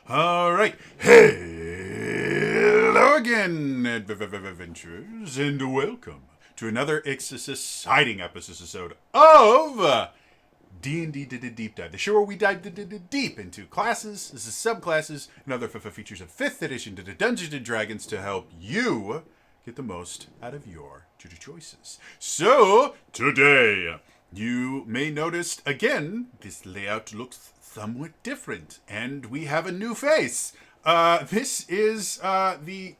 All right. Hello again, adventurers, and welcome to another exciting episode of D&D Deep Dive, the show where we dive deep into classes, subclasses, and other features of 5th edition Dungeons & Dragons to help you get the most out of your choices. So, today, you may notice, again, this layout looks somewhat different, and we have a new face. This is the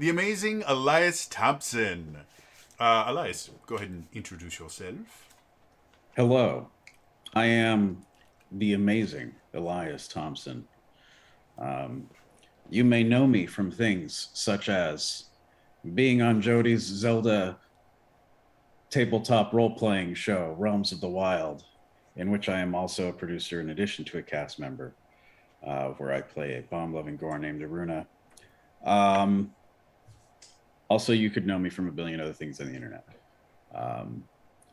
amazing Elias Thompson. Elias, go ahead and introduce yourself. Hello, I am the amazing Elias Thompson. You may know me from things such as being on Jody's Zelda tabletop role playing show, Realms of the Wild, in which I am also a producer in addition to a cast member, where I play a bomb loving gore named Aruna. Um, Also, you could know me from a billion other things on the internet.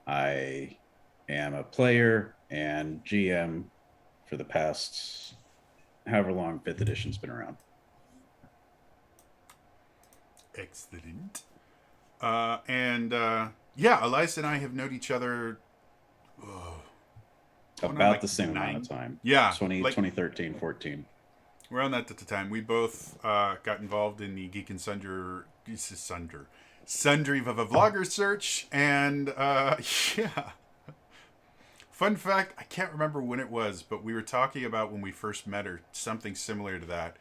I am a player and GM for the past however long 5th edition's been around. Excellent. Yeah, Elias and I have known each other About the same amount of time. Yeah, 2013, 14. Around that at the time. We both got involved in the Geek and Sundry Vlogger search, and yeah. Fun fact, I can't remember when it was, but we were talking about when we first met or something similar to that.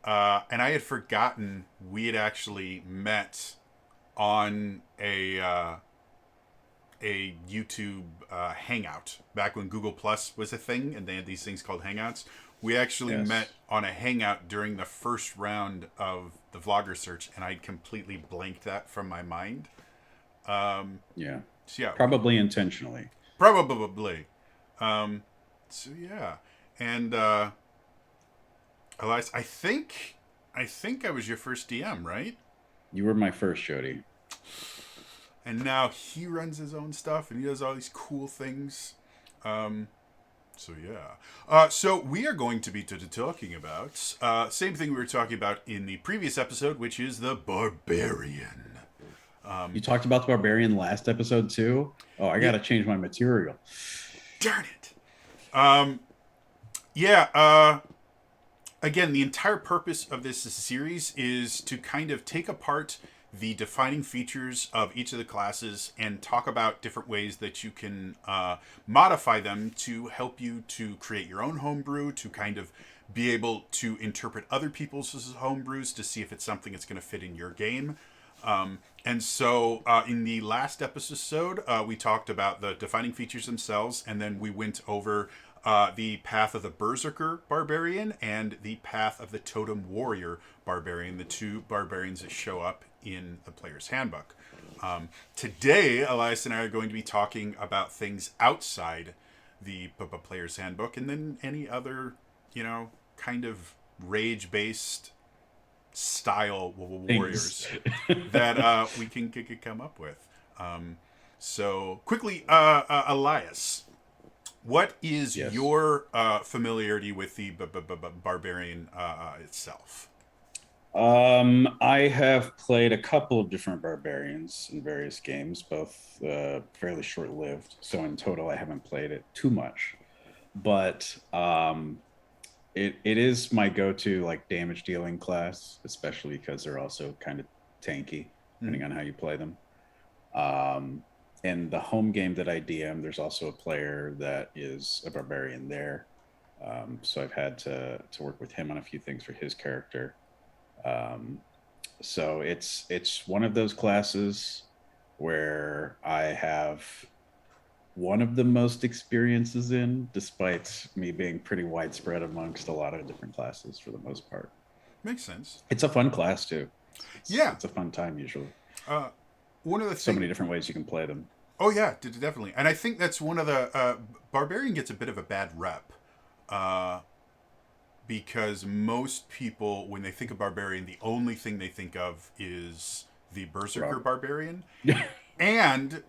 And I had forgotten we had actually met on a YouTube Hangout back when Google Plus was a thing, and they had these things called Hangouts. We actually met on a Hangout during the first round of the Vlogger search, and I'd completely blanked that from my mind. Yeah. So yeah, Probably intentionally. probably. So yeah, and Elias, I think I was your first DM, right? You were my first, Jody. And now he runs his own stuff and he does all these cool things. So yeah. So we are going to be talking about same thing we were talking about in the previous episode, which is the Barbarian. You talked about the Barbarian last episode too? Oh, I got to change my material. Darn it. Again, the entire purpose of this series is to kind of take apart the defining features of each of the classes and talk about different ways that you can modify them to help you to create your own homebrew, to kind of be able to interpret other people's homebrews to see if it's something that's going to fit in your game. And so in the last episode, we talked about the defining features themselves, and then we went over the path of the Berserker Barbarian and the path of the Totem Warrior Barbarian, the two barbarians that show up in the player's handbook. Today, Elias and I are going to be talking about things outside the player's handbook, and then any other, kind of rage-based style warriors that we can come up with. So quickly, Elias, what is your familiarity with the Barbarian itself? I have played a couple of different Barbarians in various games, both fairly short-lived. So in total, I haven't played it too much. But it is my go-to like damage dealing class, especially because they're also kind of tanky, depending on how you play them. In the home game that I DM, there's also a player that is a Barbarian there. So I've had to work with him on a few things for his character. So it's one of those classes where I have one of the most experiences in, despite me being pretty widespread amongst a lot of different classes for the most part. Makes sense. It's a fun class too. It's a fun time usually. One of the so many different ways you can play them. Oh yeah, definitely. And I think that's one of the Barbarian gets a bit of a bad rep. Because most people, when they think of Barbarian, the only thing they think of is the Berserker Barbarian. And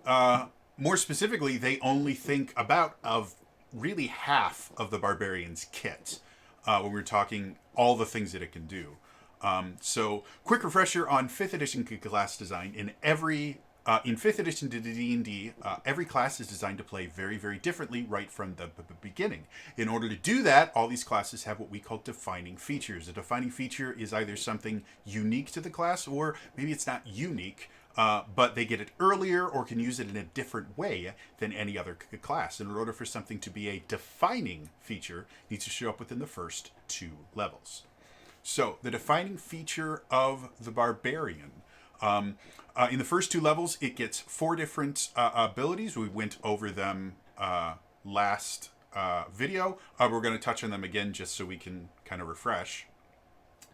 more specifically, they only think of really half of the Barbarian's kit. when we're talking all the things that it can do. So, quick refresher on 5th edition class design. In 5th edition D&D, every class is designed to play very, very differently right from the beginning. In order to do that, all these classes have what we call defining features. A defining feature is either something unique to the class, or maybe it's not unique, but they get it earlier or can use it in a different way than any other class. And in order for something to be a defining feature, it needs to show up within the first 2 levels. So, the defining feature of the Barbarian. In the first 2 levels, it gets 4 different abilities. We went over them last video. We're going to touch on them again just so we can kind of refresh.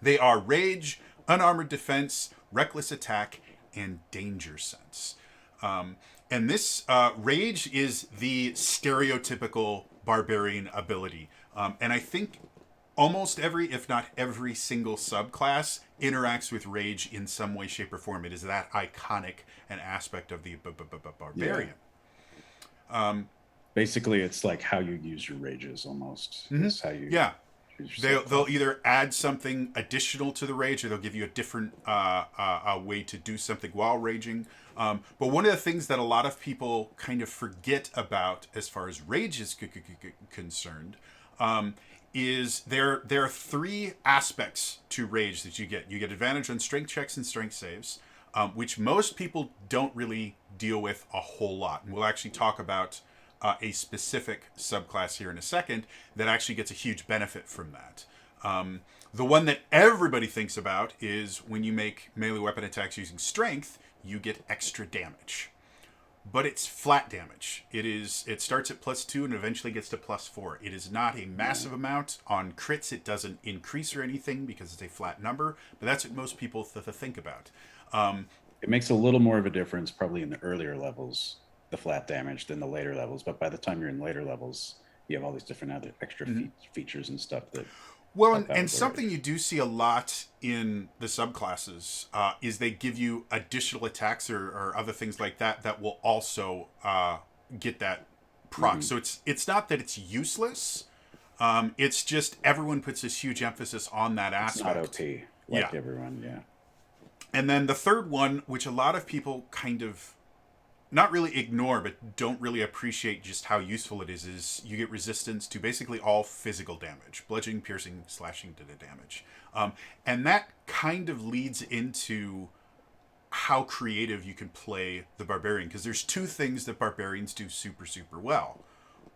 They are Rage, Unarmored Defense, Reckless Attack, and Danger Sense. And this Rage is the stereotypical Barbarian ability. And I think almost every, if not every single subclass interacts with Rage in some way, shape, or form. It is that iconic an aspect of the Barbarian. Yeah. Basically, it's like how you use your rages almost. Mm-hmm. It's how you they'll either add something additional to the rage, or they'll give you a different way to do something while raging. But one of the things that a lot of people kind of forget about as far as rage is concerned is there are 3 aspects to rage that you get. You get advantage on strength checks and strength saves, which most people don't really deal with a whole lot. And we'll actually talk about a specific subclass here in a second that actually gets a huge benefit from that. The one that everybody thinks about is when you make melee weapon attacks using strength, you get extra damage. But it's flat damage. It starts at +2 and eventually gets to +4. It is not a massive amount. On crits, it doesn't increase or anything because it's a flat number, but that's what most people think about. It makes a little more of a difference probably in the earlier levels, the flat damage, than the later levels. But by the time you're in later levels, you have all these different other extra features and stuff that... Well, and something you do see a lot in the subclasses is they give you additional attacks or other things like that that will also get that proc. So it's not that it's useless. It's just everyone puts this huge emphasis on that aspect. It's not OP, everyone, yeah. And then the third one, which a lot of people kind of not really ignore, but don't really appreciate just how useful it is you get resistance to basically all physical damage. Bludgeoning, piercing, slashing damage. And that kind of leads into how creative you can play the Barbarian. Because there's 2 things that Barbarians do super, super well.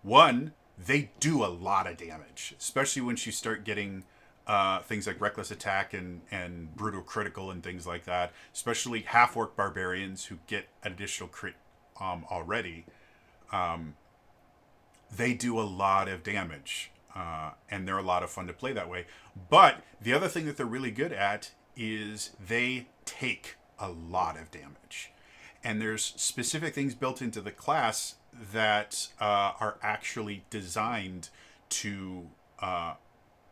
One, they do a lot of damage. Especially once you start getting things like Reckless Attack and Brutal Critical and things like that. Especially half-orc Barbarians who get an additional crit already. They do a lot of damage. And they're a lot of fun to play that way. But the other thing that they're really good at is they take a lot of damage. And there's specific things built into the class that are actually designed to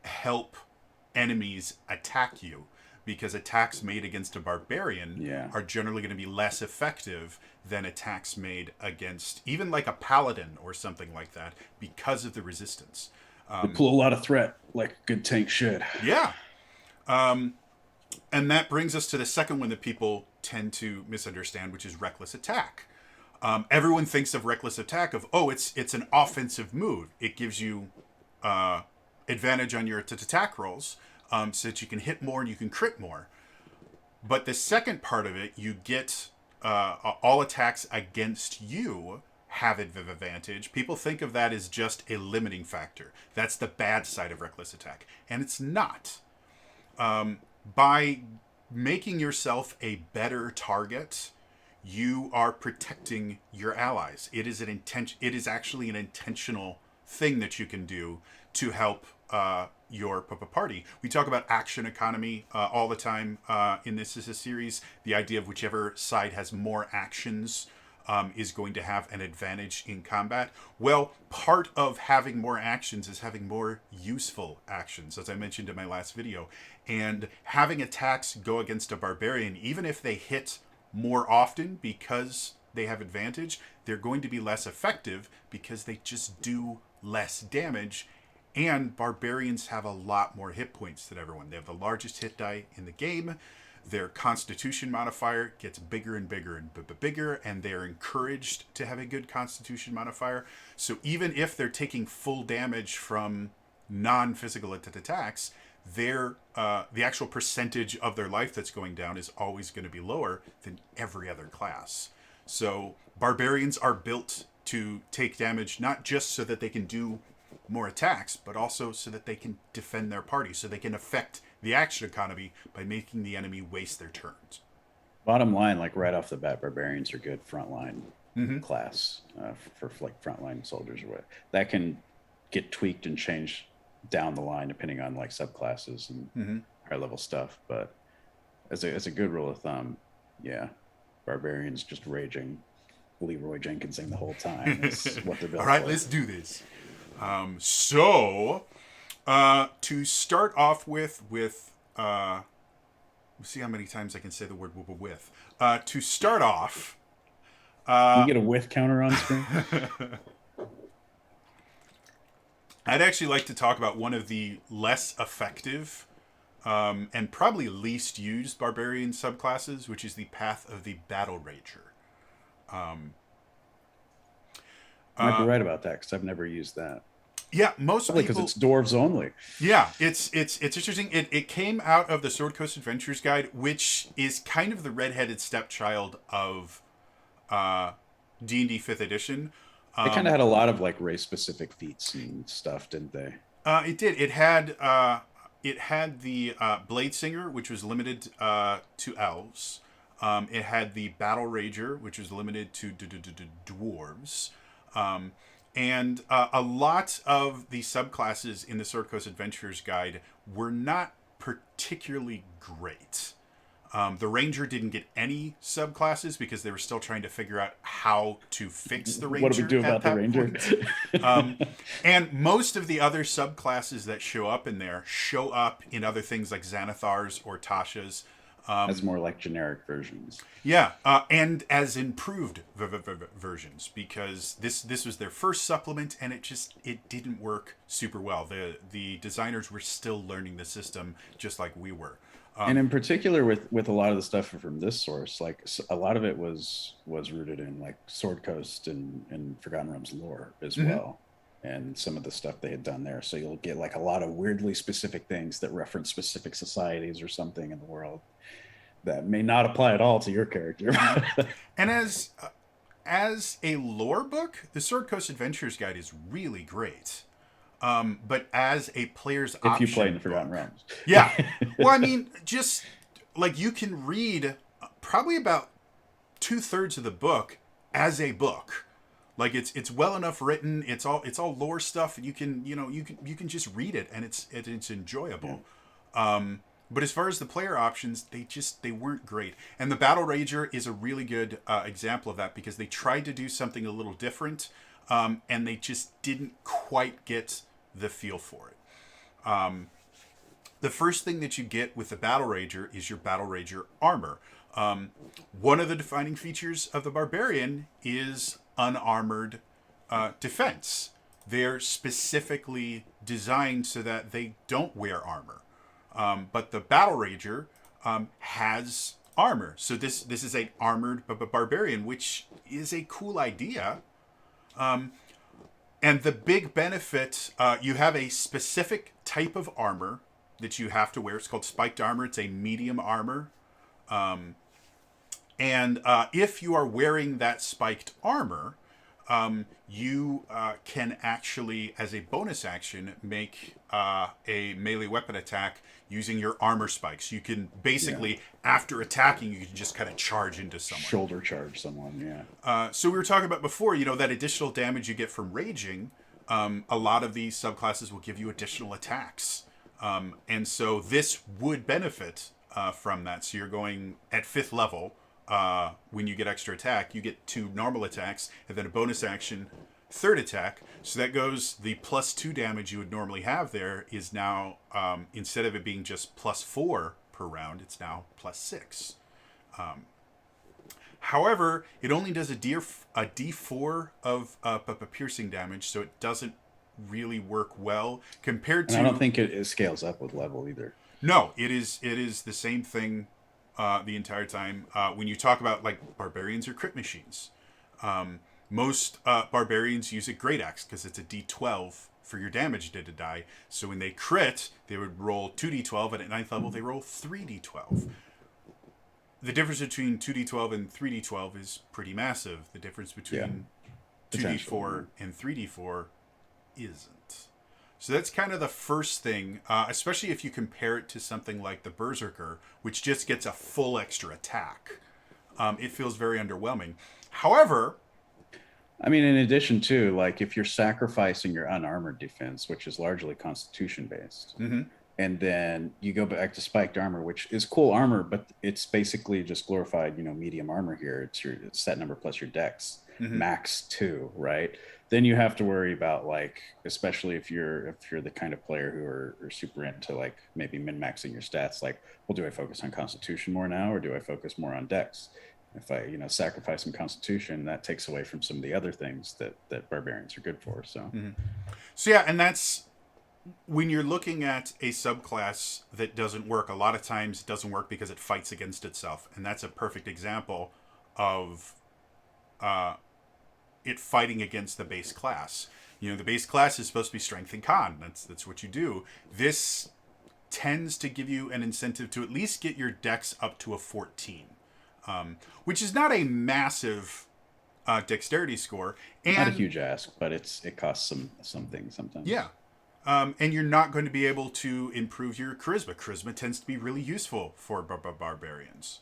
help enemies attack you, because attacks made against a barbarian are generally going to be less effective than attacks made against even like a paladin or something like that because of the resistance. They pull a lot of threat like a good tank should. Yeah. And that brings us to the second one that people tend to misunderstand, which is Reckless Attack. Everyone thinks of Reckless Attack of, it's an offensive move. It gives you advantage on your attack rolls so that you can hit more and you can crit more. But the second part of it, you get all attacks against you have advantage. People think of that as just a limiting factor. That's the bad side of Reckless Attack. And it's not. By making yourself a better target, you are protecting your allies. It is actually an intentional thing that you can do to help your party. We talk about action economy all the time in this series. The idea of whichever side has more actions is going to have an advantage in combat. Well, part of having more actions is having more useful actions, as I mentioned in my last video. And having attacks go against a barbarian, even if they hit more often because they have advantage, they're going to be less effective because they just do less damage. And barbarians have a lot more hit points than everyone. They have the largest hit die in the game. Their constitution modifier gets bigger and bigger and bigger, and they're encouraged to have a good constitution modifier. So even if they're taking full damage from non-physical attacks, their the actual percentage of their life that's going down is always going to be lower than every other class. So barbarians are built to take damage not just so that they can do more attacks, but also so that they can defend their party, so they can affect the action economy by making the enemy waste their turns. Bottom line, like right off the bat, barbarians are good frontline class for like frontline soldiers or what. That can get tweaked and changed down the line depending on like subclasses and higher level stuff. But as a good rule of thumb, yeah, barbarians just raging Leroy Jenkinsing the whole time is what they're built All right, for. let's do this. To start off with let's see how many times I can say the word with. To start off, Can you get a with counter on screen? I'd actually like to talk about one of the less effective and probably least used barbarian subclasses, which is the Path of the Battlerager. Might be right about that because I've never used that. Yeah, most Probably people. because it's dwarves only. Yeah, it's interesting. It came out of the Sword Coast Adventures Guide, which is kind of the redheaded stepchild of D&D 5th edition. They kind of had a lot of like race specific feats and stuff, didn't they? It did. It had the Blade Singer, which was limited to elves. It had the Battle Rager, which was limited to dwarves. And a lot of the subclasses in the Sword Coast Adventures Guide were not particularly great. The Ranger didn't get any subclasses because they were still trying to figure out how to fix the Ranger. What do we do about the Ranger? And most of the other subclasses that show up in there show up in other things like Xanathars or Tasha's. As more like generic versions. Yeah, and as improved versions, because this was their first supplement, and it didn't work super well. The designers were still learning the system just like we were. And in particular with a lot of the stuff from this source, like a lot of it was rooted in like Sword Coast and Forgotten Realms lore as well. And some of the stuff they had done there. So you'll get like a lot of weirdly specific things that reference specific societies or something in the world that may not apply at all to your character. And as a lore book, the Sword Coast Adventures Guide is really great. But as a player's option, if you play in the Forgotten Realms. Yeah. Well, I mean, just like you can read probably about 2/3 of the book as a book. Like it's well enough written. It's all lore stuff. And you can just read it, and it's enjoyable. Yeah. But as far as the player options, they weren't great. And the Battle Rager is a really good example of that because they tried to do something a little different, and they just didn't quite get the feel for it. The first thing that you get with the Battle Rager is your Battle Rager armor. One of the defining features of the Barbarian is unarmored defense. They're specifically designed so that they don't wear armor. But the Battle Rager has armor. So this is an armored barbarian, which is a cool idea. And the big benefit, you have a specific type of armor that you have to wear. It's called spiked armor. It's a medium armor. And if you are wearing that spiked armor, you can actually, as a bonus action, make a melee weapon attack using your armor spikes. You can basically, after attacking, you can just kind of charge into someone. Shoulder charge someone, yeah. So we were talking about before, that additional damage you get from raging, a lot of these subclasses will give you additional attacks. And so this would benefit from that. So you're going at 5th level. When you get extra attack, you get 2 normal attacks and then a bonus action 3rd attack. So that goes, the +2 damage you would normally have there is now, instead of it being just +4 per round, it's now +6. However, it only does a D4 of piercing damage, so it doesn't really work well compared And to. I don't think it scales up with level either. No, it is the same thing the entire time. When you talk about like barbarians or crit machines, most barbarians use a great axe because it's a D12 for your damage to die. So when they crit, they would roll 2d12, and at 9th level they roll 3d12. The difference between 2d12 and 3d12 is pretty massive. The difference between 2d4 and 3d4 isn't. So that's kind of the first thing, especially if you compare it to something like the Berserker, which just gets a full extra attack. It feels very underwhelming. However, I mean, in addition to, like, if you're sacrificing your unarmored defense, which is largely constitution based, and then you go back to spiked armor, which is cool armor, but it's basically just glorified, medium armor here. It's your set number plus your dex, max 2, right? Then you have to worry about, like, especially if you're the kind of player who are super into, like, maybe min-maxing your stats, like, well, do I focus on constitution more now, or do I focus more on dex? If I, sacrifice some constitution, that takes away from some of the other things that barbarians are good for. So, so yeah, and that's when you're looking at a subclass that doesn't work. A lot of times it doesn't work because it fights against itself, and that's a perfect example of it fighting against the base class. The base class is supposed to be strength and con. That's what you do. This tends to give you an incentive to at least get your dex up to a 14, which is not a massive dexterity score. And not a huge ask, but it costs some things sometimes. Yeah. And you're not going to be able to improve your charisma. Charisma tends to be really useful for barbarians.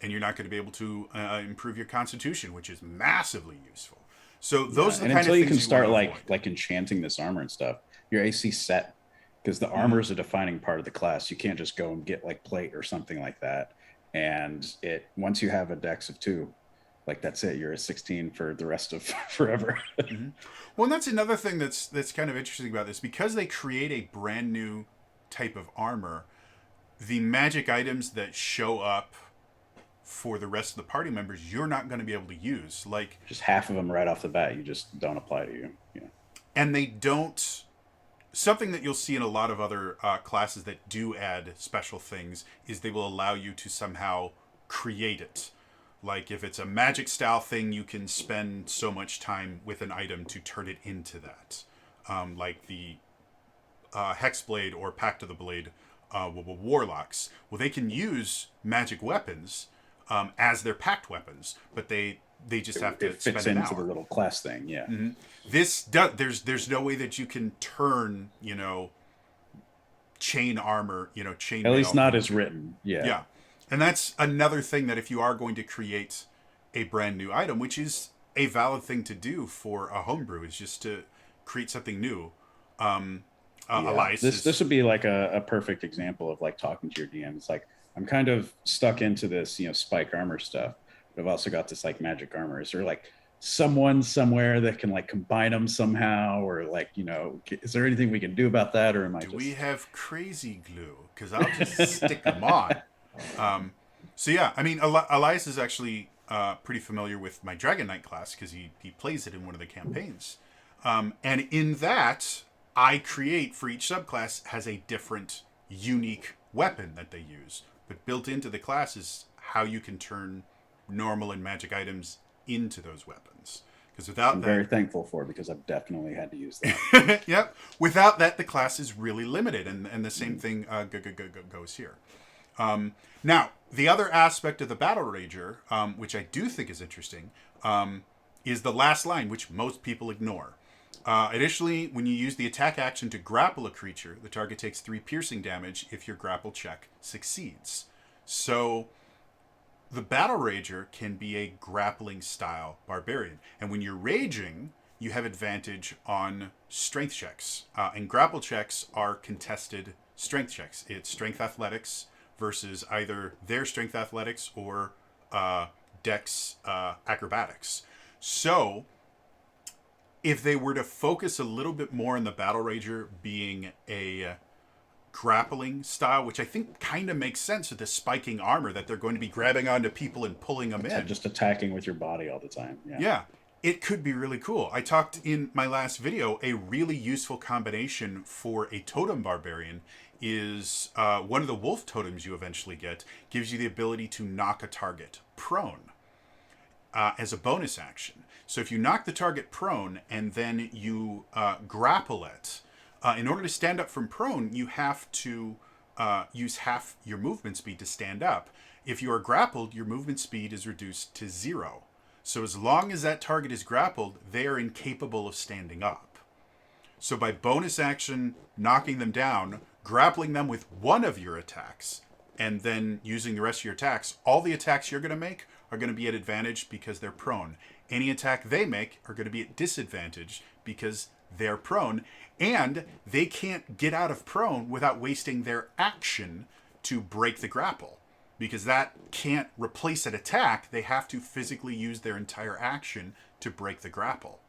And you're not going to be able to improve your constitution, which is massively useful. So those are the kind of things until you can start avoid. like enchanting this armor and stuff, your AC set, because the armor is a defining part of the class. You can't just go and get like plate or something like that. And once you have a dex of 2, like, that's it. You're a 16 for the rest of forever. Well, and that's another thing that's kind of interesting about this. Because they create a brand new type of armor, the magic items that show up for the rest of the party members, you're not going to be able to use. Like, just half of them right off the bat, you just don't apply to you. Yeah. And they don't. Something that you'll see in a lot of other classes that do add special things is they will allow you to somehow create it. Like, if it's a magic style thing, you can spend so much time with an item to turn it into that. Like the Hexblade or Pact of the Blade warlocks. Well, they can use magic weapons as their pact weapons, but they just have to spend fits an into hour. the little class thing. Yeah. There's no way that you can turn, chain armor, chain At least mail. not as written. Yeah. Yeah. And that's another thing, that if you are going to create a brand new item, which is a valid thing to do for a homebrew, is just to create something new. Elias, this would be like a perfect example of, like, talking to your DM. It's like, I'm kind of stuck into this, spike armor stuff, but I've also got this, like, magic armor. Is there, like, someone somewhere that can, like, combine them somehow, or, like, is there anything we can do about that, or am I do just... we have crazy glue? Because I'll just stick them on. So yeah, I mean, Elias is actually pretty familiar with my Dragon Knight class because he plays it in one of the campaigns. And in that, I create, for each subclass, has a different, unique weapon that they use. But built into the class is how you can turn normal and magic items into those weapons. Because without I'm that, very thankful for, because I've definitely had to use that. yep. Without that, the class is really limited, and the same thing goes here. Now, the other aspect of the Battlerager, which I do think is interesting, is the last line, which most people ignore. Additionally, when you use the attack action to grapple a creature, the target takes 3 piercing damage if your grapple check succeeds. So, the Battlerager can be a grappling style barbarian. And when you're raging, you have advantage on strength checks. And grapple checks are contested strength checks. It's strength athletics versus either their strength athletics or dex acrobatics. So, if they were to focus a little bit more on the Battlerager being a grappling style, which I think kind of makes sense with the spiking armor, that they're going to be grabbing onto people and pulling them in. Just attacking with your body all the time. Yeah. It could be really cool. I talked in my last video, a really useful combination for a totem barbarian is one of the wolf totems you eventually get gives you the ability to knock a target prone as a bonus action. So if you knock the target prone and then you grapple it, in order to stand up from prone, you have to use half your movement speed to stand up. If you are grappled, your movement speed is reduced to 0. So as long as that target is grappled, they are incapable of standing up. So by bonus action, knocking them down, grappling them with one of your attacks, and then using the rest of your attacks, all the attacks you're going to make are going to be at advantage because they're prone. Any attack they make are going to be at disadvantage because they're prone, and they can't get out of prone without wasting their action to break the grapple. Because that can't replace an attack, they have to physically use their entire action to break the grapple.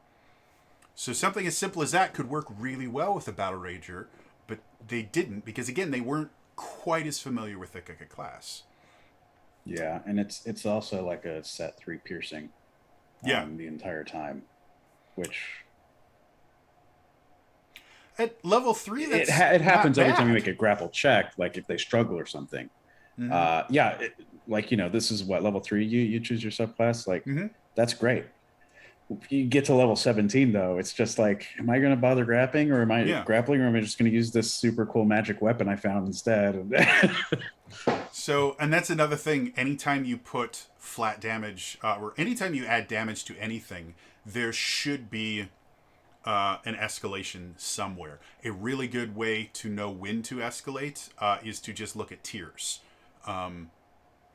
So something as simple as that could work really well with the Battlerager, but they didn't because, again, they weren't quite as familiar with the class. Yeah, and it's also like a set 3 piercing the entire time, which... At level 3, it happens every time you make a grapple check, like if they struggle or something. Mm-hmm. This is what, level 3 you choose your subclass, like that's great. If you get to level 17 though, it's just like, am I going to bother grappling, or am I just going to use this super cool magic weapon I found instead? So, and that's another thing, anytime you put flat damage or anytime you add damage to anything, there should be an escalation somewhere. A really good way to know when to escalate is to just look at tiers.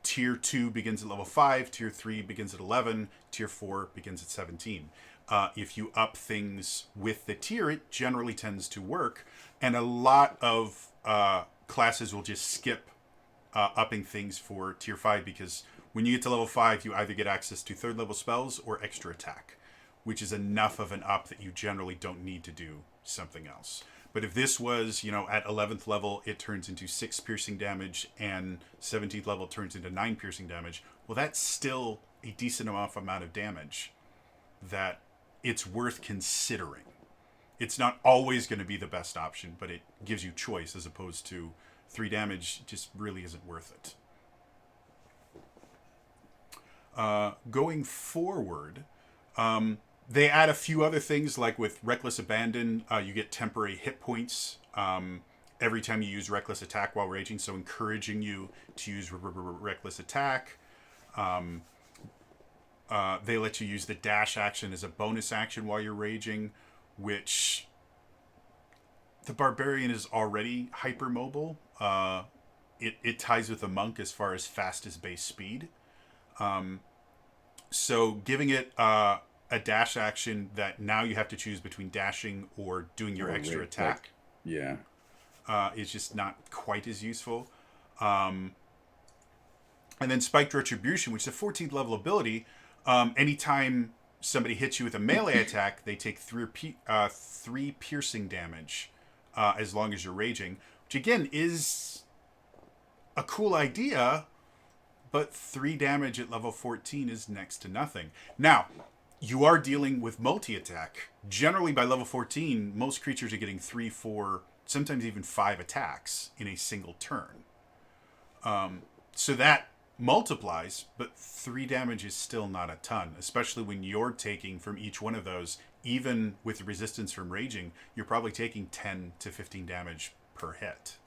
Tier 2 begins at level 5, Tier 3 begins at 11, Tier 4 begins at 17. If you up things with the tier, it generally tends to work, and a lot of classes will just skip upping things for Tier 5 because when you get to level 5, you either get access to 3rd level spells or extra attack, which is enough of an up that you generally don't need to do something else. But if this was, at 11th level, it turns into 6 piercing damage, and 17th level turns into 9 piercing damage, well, that's still a decent amount of damage that it's worth considering. It's not always going to be the best option, but it gives you choice as opposed to 3 damage just really isn't worth it. Going forward... they add a few other things, like with Reckless Abandon, you get temporary hit points every time you use Reckless Attack while raging, so encouraging you to use Reckless Attack. They let you use the dash action as a bonus action while you're raging, which the Barbarian is already hypermobile. It ties with the Monk as far as fastest base speed. So giving it... a dash action that now you have to choose between dashing or doing your extra attack. Is just not quite as useful. And then Spiked Retribution, which is a 14th level ability. Anytime somebody hits you with a melee attack, they take 3 piercing damage as long as you're raging, which again is a cool idea, but 3 damage at level 14 is next to nothing. Now, you are dealing with multi-attack. Generally, by level 14, most creatures are getting 3, 4, sometimes even 5 attacks in a single turn. So that multiplies, but 3 damage is still not a ton, especially when you're taking from each one of those, even with resistance from raging, you're probably taking 10 to 15 damage per hit.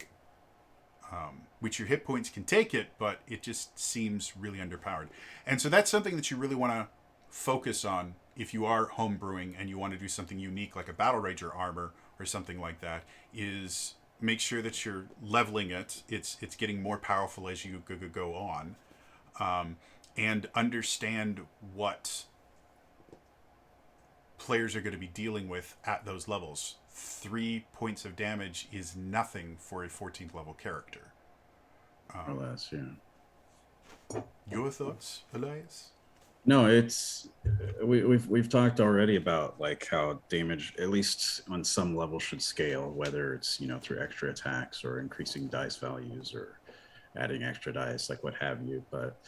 Which your hit points can take it, but it just seems really underpowered. And so that's something that you really want to focus on if you are homebrewing and you want to do something unique like a Battlerager armor or something like that, is make sure that you're leveling it. It's getting more powerful as you go on, and understand what players are going to be dealing with at those levels. 3 points of damage is nothing for a 14th level character. Elias, yeah. Your thoughts, Elias? No, it's we've talked already about like how damage, at least on some level, should scale, whether it's through extra attacks or increasing dice values or adding extra dice, like what have you. But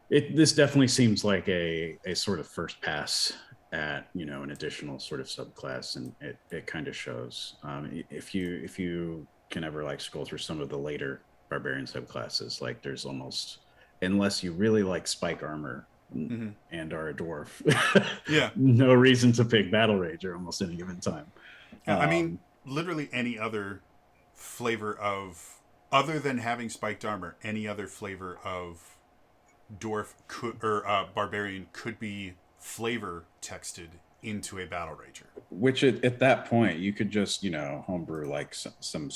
this definitely seems like a sort of first pass at, you know, an additional sort of subclass, and it kind of shows. If you can ever like scroll through some of the later barbarian subclasses, like there's almost, unless you really like spike armor Mm-hmm. and are a dwarf, Yeah. no reason to pick Battlerager almost any given time. Yeah. I mean, Um, literally any other flavor of, other than having spiked armor, any other flavor of dwarf could, or barbarian could be flavor texted into a battle rager. which at that point you could just, you know, homebrew like some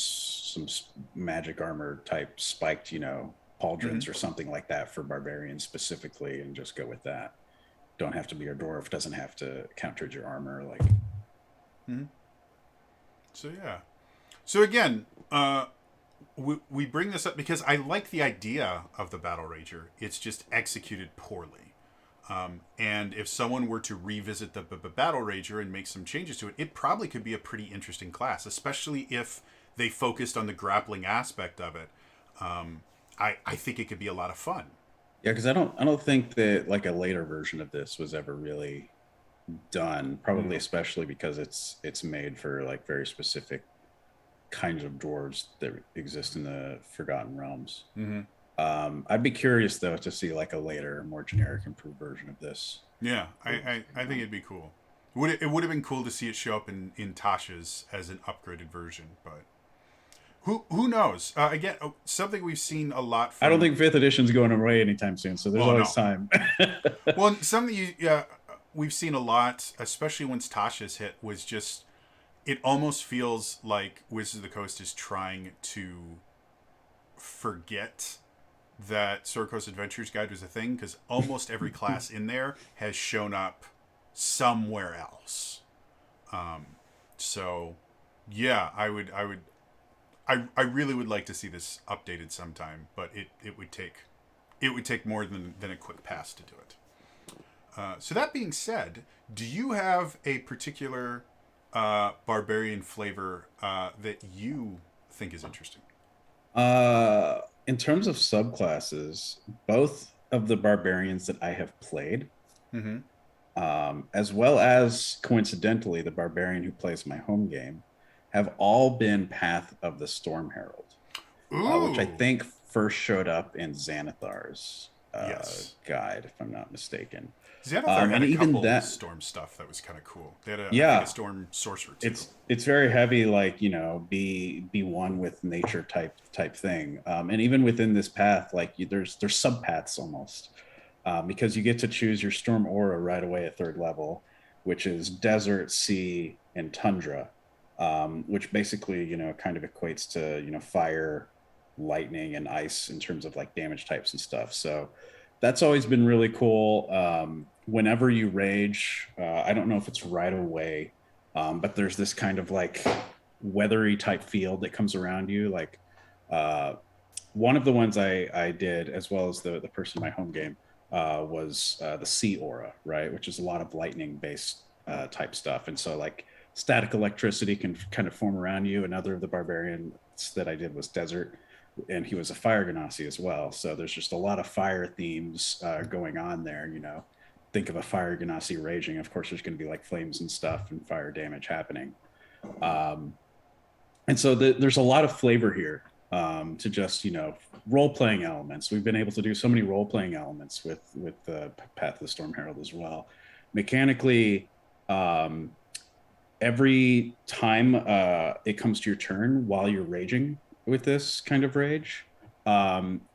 magic armor type spiked, you know, Mm-hmm. pauldrons or something like that for barbarians specifically, and just go with that. Don't have to be your dwarf, doesn't have to counter your armor, like. Mm-hmm. So yeah. So again, we bring this up because I like the idea of the battle rager. It's just executed poorly. And if someone were to revisit the Battle Rager and make some changes to it, it probably could be a pretty interesting class, especially if they focused on the grappling aspect of it. I think it could be a lot of fun. Yeah, because I don't think that like a later version of this was ever really done, probably Mm. especially because it's made for like very specific kinds of dwarves that exist in the Forgotten Realms. Mm-hmm. I'd be curious though to see like a later, more generic, improved version of this. Yeah, I think it'd be cool. It would have been cool to see it show up in Tasha's as an upgraded version, but who knows? Again, something we've seen a lot I don't from. think fifth edition's going away anytime soon, so there's Oh always no. time. Well, something we've seen a lot, especially once Tasha's hit, was just it almost feels like Wizards of the Coast is trying to forget that Sword Coast Adventures Guide was a thing, because almost every class in there has shown up somewhere else. So, yeah, I really would like to see this updated sometime, but it would take more than a quick pass to do it. So that being said, do you have a particular barbarian flavor that you think is interesting? In terms of subclasses, both of the barbarians that I have played, Mm-hmm. as well as coincidentally the barbarian who plays my home game, have all been Path of the Storm Herald, which I Ooh, think first showed up in Xanathar's yes. guide, if I'm not mistaken. Xanathar had And a even couple that, storm stuff that was kind of cool. They had, I think, a yeah, storm sorcerer too. it's very heavy, like, you know, be one with nature type thing. And even within this path, like there's subpaths almost, because you get to choose your storm aura right away at third level, which is desert, sea, and tundra, which basically, you know, kind of equates to, you know, fire, lightning, and ice in terms of like damage types and stuff. So that's always been really cool. Whenever you rage, I don't know if it's right away, but there's this kind of like weathery type field that comes around you. Like uh, one of the ones I did, as well as the person in my home game, was the sea aura, right, which is a lot of lightning based type stuff. And so like static electricity can kind of form around you. Another of the barbarians that I did was desert, and he was a fire ganassi as well. So there's just a lot of fire themes going on there. You know, think of a fire ganassi raging. Of course, there's going to be like flames and stuff and fire damage happening. Um, and so there's a lot of flavor here, to just, you know, role playing elements. We've been able to do so many role playing elements with the Path of the Storm Herald as well. Mechanically, um, every time it comes to your turn while you're raging with this kind of rage,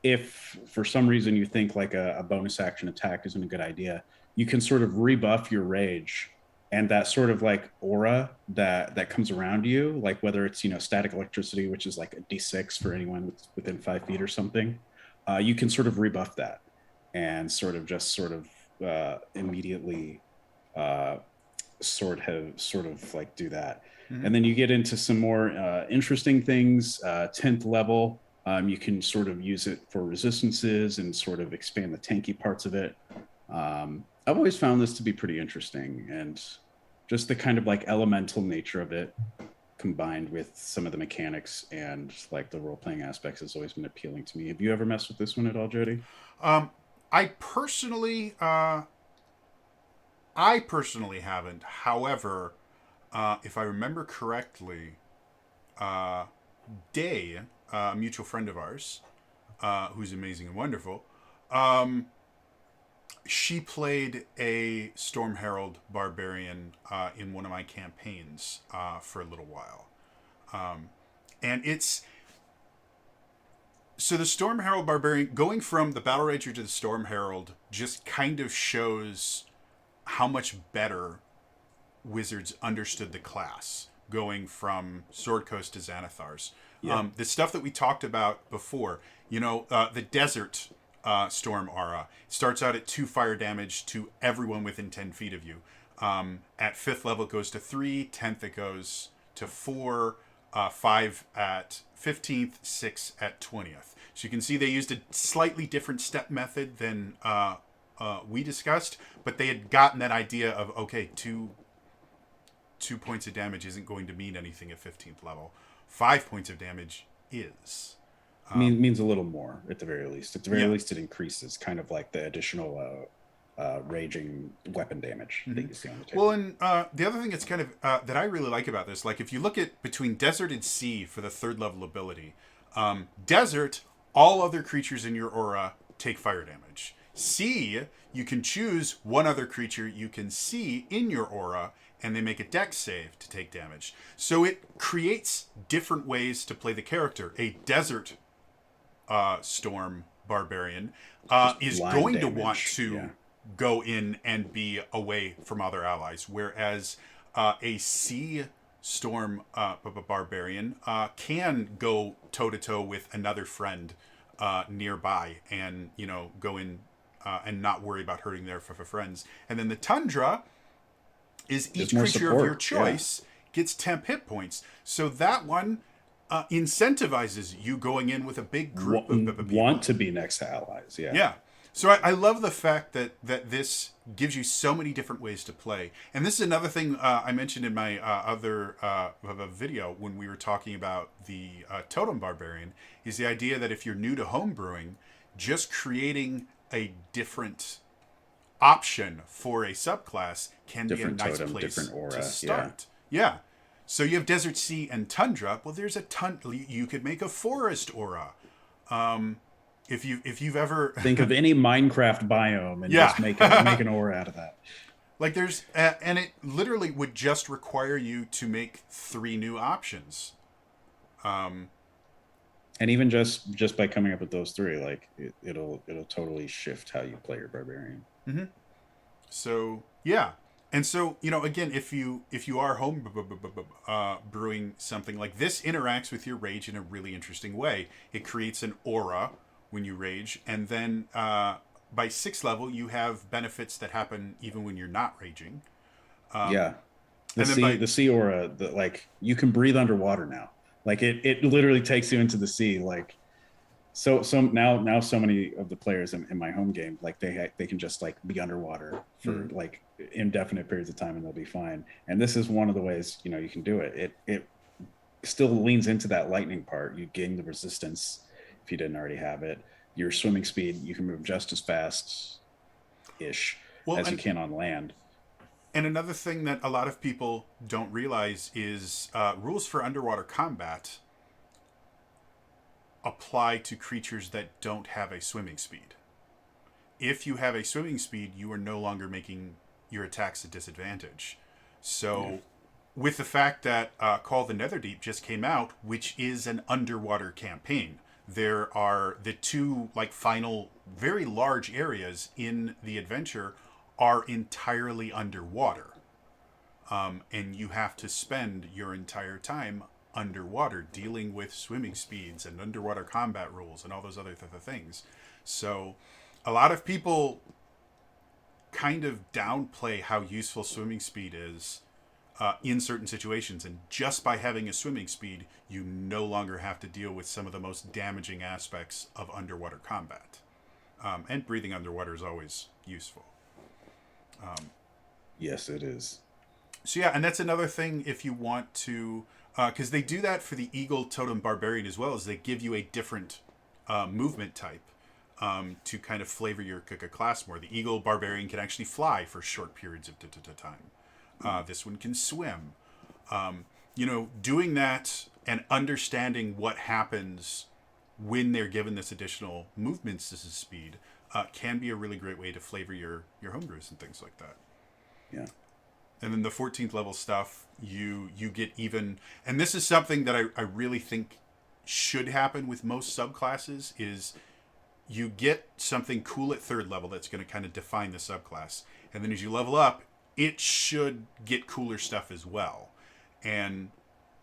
if for some reason you think like a bonus action attack isn't a good idea, you can sort of rebuff your rage, and that sort of like aura that comes around you, like whether it's, you know, static electricity, which is like a d6 for anyone within 5 feet or something, you can sort of rebuff that and sort of immediately uh, sort of like do that. Mm-hmm. And then you get into some more interesting things. 10th level, you can sort of use it for resistances and sort of expand the tanky parts of it. I've always found this to be pretty interesting, and just the kind of like elemental nature of it combined with some of the mechanics and like the role-playing aspects has always been appealing to me. Have you ever messed with this one at all, Jody? I personally I personally haven't. However, if I remember correctly, Day, a mutual friend of ours, who's amazing and wonderful, she played a Storm Herald Barbarian in one of my campaigns for a little while. And it's... So the Storm Herald Barbarian, going from the Battlerager to the Storm Herald, just kind of shows how much better Wizards understood the class, going from Sword Coast to Xanathar's. Yeah. The stuff that we talked about before, the Desert Storm aura starts out at 2 fire damage to everyone within 10 feet of you. At 5th level it goes to 3, 10th it goes to 4, 5 at 15th, 6 at 20th. So you can see they used a slightly different step method than we discussed, but they had gotten that idea of, okay, 2 points of damage isn't going to mean anything at 15th level. 5 points of damage is. Means a little more at the very least. At the very least, it increases, kind of like the additional raging weapon damage that you see on the table. Well, and the other thing that's kind of that I really like about this, like if you look at between Desert and Sea for the 3rd level ability, Desert, all other creatures in your aura take fire damage. Sea, you can choose one other creature you can see in your aura, and they make a dex save to take damage. So it creates different ways to play the character. A Desert Storm Barbarian is going to want to go in and be away from other allies, whereas a Sea Storm Barbarian can go toe-to-toe with another friend nearby and, go in and not worry about hurting their friends. And then the Tundra is each creature of your choice gets temp hit points. So that one incentivizes you going in with a big group of people. Want to be next to allies, Yeah. So I love the fact that this gives you so many different ways to play. And this is another thing I mentioned in my other video when we were talking about the Totem Barbarian, is the idea that if you're new to homebrewing, just creating a different option for a subclass can be a nice totem, place aura, to start. Yeah. So you have Desert, Sea, and Tundra. Well, there's a ton. You could make a forest aura. If you've ever think of any Minecraft biome and just make an aura out of that. Like there's and it literally would just require you to make 3 new options. And even just by coming up with those 3, like it'll totally shift how you play your barbarian. Mm-hmm. So yeah, and so again, if you are home brewing something like this, interacts with your rage in a really interesting way. It creates an aura when you rage, and then by 6th level you have benefits that happen even when you're not raging. The sea aura, like you can breathe underwater now. Like it literally takes you into the sea. Like so now so many of the players in my home game, like they can just like be underwater for like indefinite periods of time and they'll be fine. And this is one of the ways you can do it. It still leans into that lightning part. You gain the resistance if you didn't already have it. Your swimming speed, you can move just as fast ish as you can on land. And another thing that a lot of people don't realize is rules for underwater combat apply to creatures that don't have a swimming speed. If you have a swimming speed, you are no longer making your attacks a disadvantage. So with the fact that Call of the Netherdeep just came out, which is an underwater campaign, there are the 2 final very large areas in the adventure are entirely underwater. And you have to spend your entire time underwater dealing with swimming speeds and underwater combat rules and all those other things. So a lot of people kind of downplay how useful swimming speed is in certain situations. And just by having a swimming speed, you no longer have to deal with some of the most damaging aspects of underwater combat. And breathing underwater is always useful. Yes, it is. So yeah, and that's another thing if you want to, because they do that for the Eagle Totem Barbarian as well, is they give you a different movement type. to kind of flavor your class more. The Eagle Barbarian can actually fly for short periods of time. This one can swim. Doing that and understanding what happens when they're given this additional movement speed can be a really great way to flavor your homebrews and things like that. Yeah. And then the 14th level stuff, you get even, and this is something that I really think should happen with most subclasses, is you get something cool at 3rd level that's going to kind of define the subclass. And then as you level up, it should get cooler stuff as well. And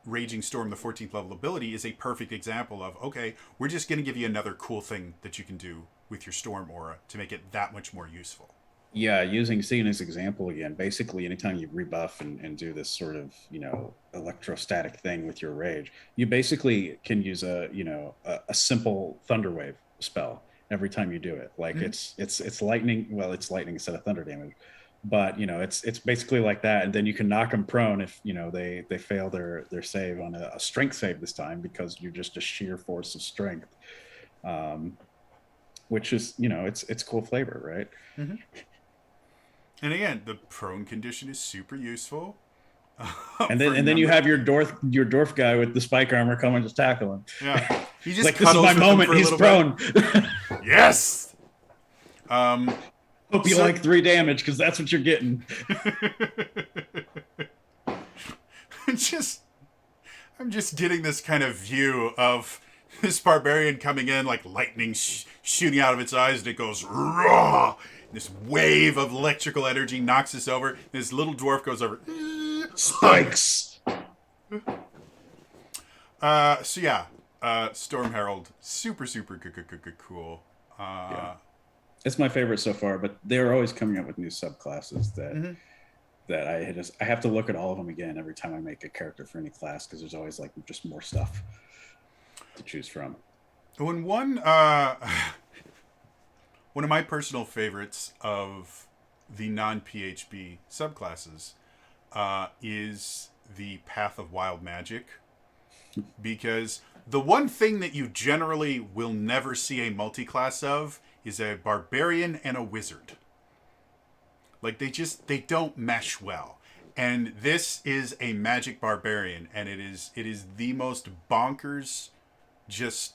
Raging Storm, the 14th level ability, is a perfect example of, okay, we're just going to give you another cool thing that you can do with your Storm aura to make it that much more useful. Yeah, using Cena's example again, basically anytime you rebuff and do this sort of, electrostatic thing with your rage, you basically can use a simple Thunderwave spell every time you do it. Like it's lightning, well, it's lightning instead of thunder damage. But it's basically like that, and then you can knock them prone if they fail their save on a strength save this time, because you're just a sheer force of strength, which is it's cool flavor, right? Mm-hmm. And again, the prone condition is super useful. And then you have your dwarf guy with the spike armor come and just tackle him. Yeah, he just like, this is my moment. He's prone. Yes. Hope you like 3 damage, because that's what you're getting. I'm just getting this kind of view of this barbarian coming in like lightning shooting out of its eyes, and it goes raw. This wave of electrical energy knocks us over. This little dwarf goes over. Spikes. Storm Herald, super cool. Yeah. It's my favorite so far, but they're always coming up with new subclasses that I have to look at all of them again every time I make a character for any class, because there's always like just more stuff to choose from. When one of my personal favorites of the non-PHB subclasses is the Path of Wild Magic, because the one thing that you generally will never see a multi-class of is a barbarian and a wizard. Like they don't mesh well. And this is a magic barbarian, and it is the most bonkers, just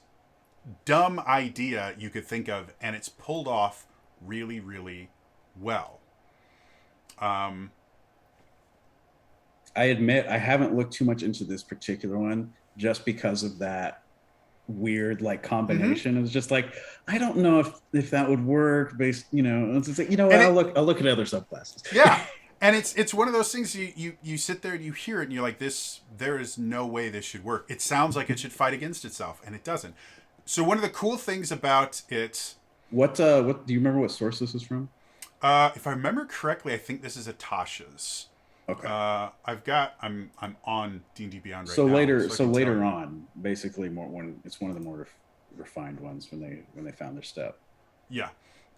dumb idea you could think of, and it's pulled off really, really well. I admit I haven't looked too much into this particular one, just because of that weird like combination. It was just like, I don't know if that would work based, it's just like, I'll look at other subclasses. Yeah. And it's one of those things you sit there and you hear it and you're like, there is no way this should work. It sounds like it should fight against itself, and it doesn't. So one of the cool things about it, what do you remember what source this is from? If I remember correctly, I think this is Atasha's. Okay. I'm on D&D Beyond right now. So later on, basically more when it's one of the more refined ones when they found their step. Yeah.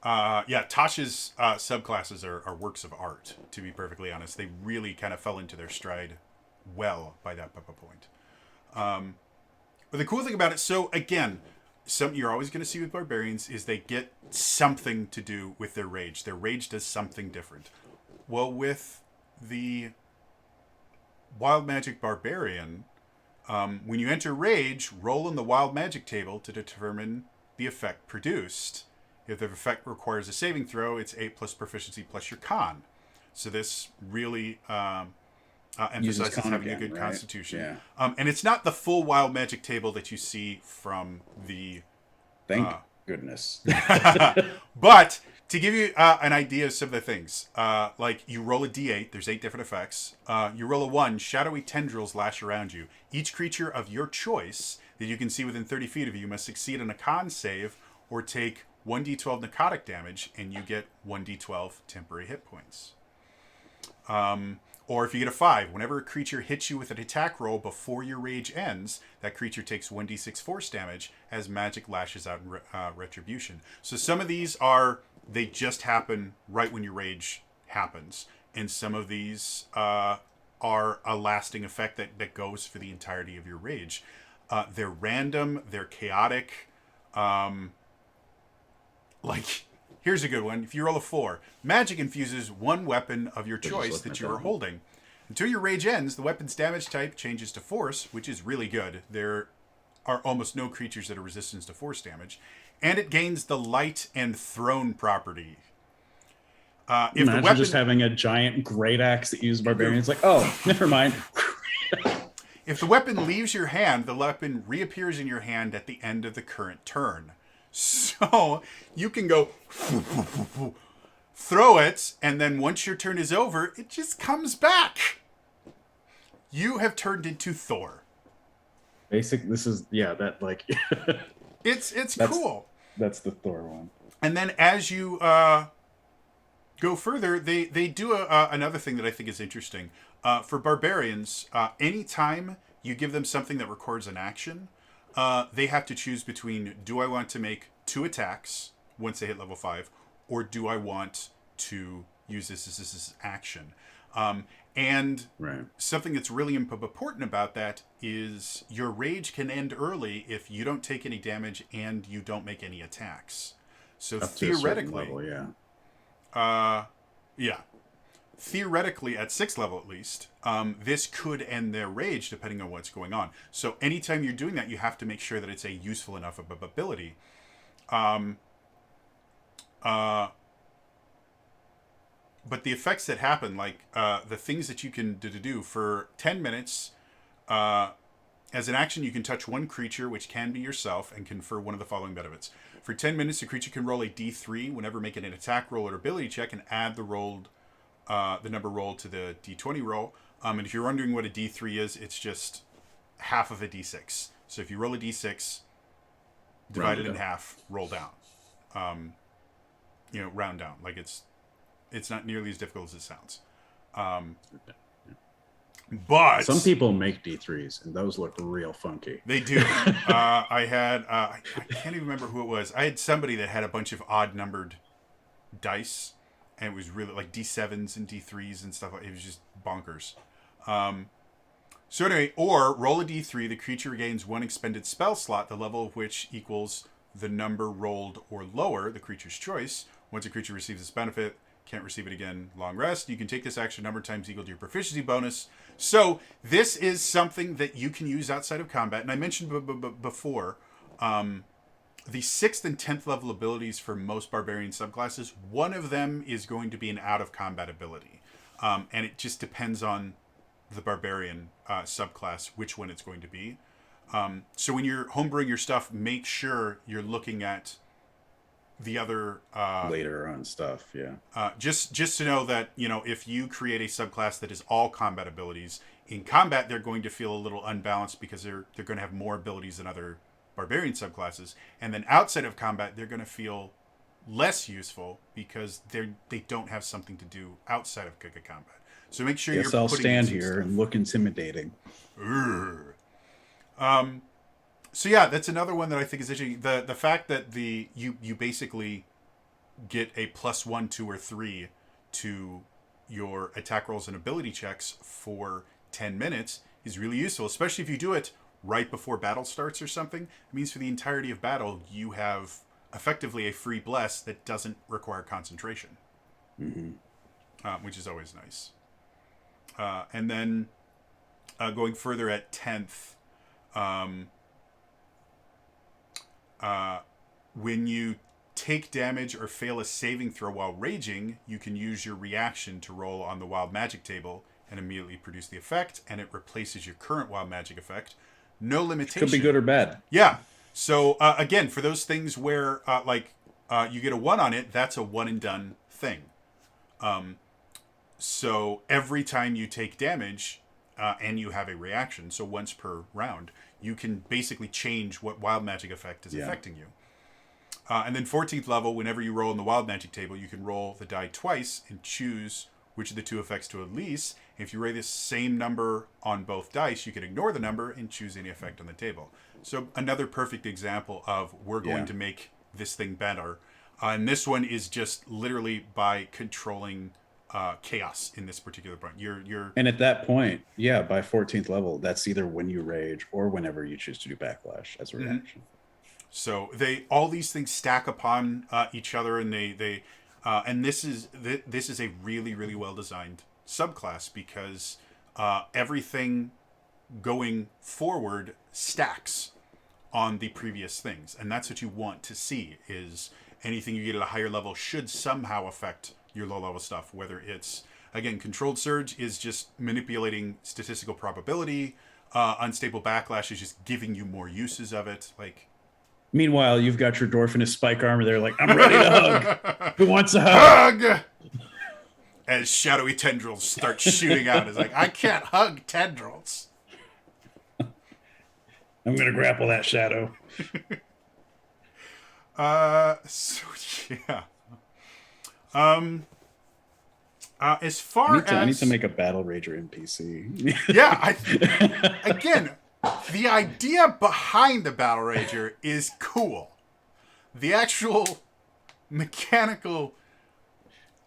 Tasha's subclasses are works of art, to be perfectly honest. They really kind of fell into their stride well by that point. But the cool thing about it, so again, something you're always going to see with barbarians is they get something to do with their rage. Their rage does something different. Well, with the Wild Magic Barbarian, when you enter rage, roll in the Wild Magic table to determine the effect produced. If the effect requires a saving throw, it's 8 plus proficiency plus your con. So this really emphasizes having a good constitution. Yeah. And it's not the full Wild Magic table that you see from the... Thank goodness. But to give you an idea of some of the things, like you roll a d8, there's 8 different effects. You roll a 1, shadowy tendrils lash around you. Each creature of your choice that you can see within 30 feet of you must succeed on a con save or take 1d12 necrotic damage, and you get 1d12 temporary hit points. Or if you get a 5, whenever a creature hits you with an attack roll before your rage ends, that creature takes 1d6 force damage as magic lashes out in retribution. So some of these they just happen right when your rage happens. And some of these are a lasting effect that goes for the entirety of your rage. They're random, they're chaotic, Like, here's a good one. If you roll a 4, magic infuses one weapon of your choice that you are holding. Until your rage ends, the weapon's damage type changes to force, which is really good. There are almost no creatures that are resistant to force damage. And it gains the light and thrown property. If Imagine the weapon, just having a giant great axe that uses barbarians. Like, oh, never mind. If the weapon leaves your hand, the weapon reappears in your hand at the end of the current turn. So you can go throw it, and then once your turn is over, it just comes back. You have turned into Thor. This is that like it's cool. That's the Thor one. And then as you go further, they do another thing that I think is interesting. For barbarians, anytime you give them something that records an action, they have to choose between, do I want to make 2 attacks once they hit level 5, or do I want to use this as action? And something that's really important about that is your rage can end early if you don't take any damage and you don't make any attacks. So up theoretically, to a certain level, theoretically at 6th level at least, this could end their rage depending on what's going on. So anytime you're doing that, you have to make sure that it's a useful enough of ability. But the effects that happen, like the things that you can do for 10 minutes, as an action, you can touch one creature, which can be yourself, and confer one of the following benefits. For 10 minutes, the creature can roll a d3 whenever making an attack roll or ability check, and add the number rolled to the d20 roll. And if you're wondering what a d3 is, it's just half of a d6. So if you roll a d6, divide it in half, roll down. Round down. Like it's not nearly as difficult as it sounds. But some people make D3s, and those look real funky. They do. I can't even remember who it was. I had somebody that had a bunch of odd numbered dice, and it was really like D7s and D3s and stuff. It was just bonkers. So anyway, or roll a D3. The creature regains 1 expended spell slot, the level of which equals the number rolled or lower, the creature's choice. Once a creature receives this benefit, can't receive it again, long rest. You can take this action number times equal to your proficiency bonus. So this is something that you can use outside of combat. And I mentioned before, the 6th and 10th level abilities for most barbarian subclasses, one of them is going to be an out of combat ability. And it just depends on the barbarian subclass, which one it's going to be. So when you're homebrewing your stuff, make sure you're looking at the other later on stuff. Just to know that, if you create a subclass that is all combat abilities, in combat they're going to feel a little unbalanced because they're going to have more abilities than other barbarian subclasses, and then outside of combat they're going to feel less useful because they don't have something to do outside of combat. So make sure I'll stand here and look intimidating. So yeah, that's another one that I think is interesting. The fact that you basically get a +1, 2, or 3 to your attack rolls and ability checks for 10 minutes is really useful, especially if you do it right before battle starts or something. It means for the entirety of battle, you have effectively a free bless that doesn't require concentration, which is always nice. And then going further at 10th, when you take damage or fail a saving throw while raging, you can use your reaction to roll on the wild magic table and immediately produce the effect, and it replaces your current wild magic effect. No limitation. Could be good or bad. Yeah. So again, for those things where you get a 1 on it, that's a one and done thing. So every time you take damage and you have a reaction, so once per round, you can basically change what wild magic effect is affecting you. And then 14th level, whenever you roll in the wild magic table, you can roll the die twice and choose which of the 2 effects to release. If you roll the same number on both dice, you can ignore the number and choose any effect on the table. So another perfect example of we're going to make this thing better. And this one is just literally by controlling chaos in this particular point. And at that point, by 14th level, that's either when you rage or whenever you choose to do backlash as a reaction. So all these things stack upon each other, and and this is a really really well designed subclass because everything going forward stacks on the previous things, and that's what you want to see. Is anything you get at a higher level should somehow affect your low level stuff, whether it's, again, controlled surge is just manipulating statistical probability, unstable backlash is just giving you more uses of it. Like, meanwhile, you've got your Dwarfinus spike armor there, like, I'm ready to hug. Who wants a hug? As shadowy tendrils start shooting out. It's like, I can't hug tendrils. I'm going to grapple that shadow. So, yeah. As far I need to make a Battlerager NPC. Yeah, again, the idea behind the Battlerager is cool. The actual mechanical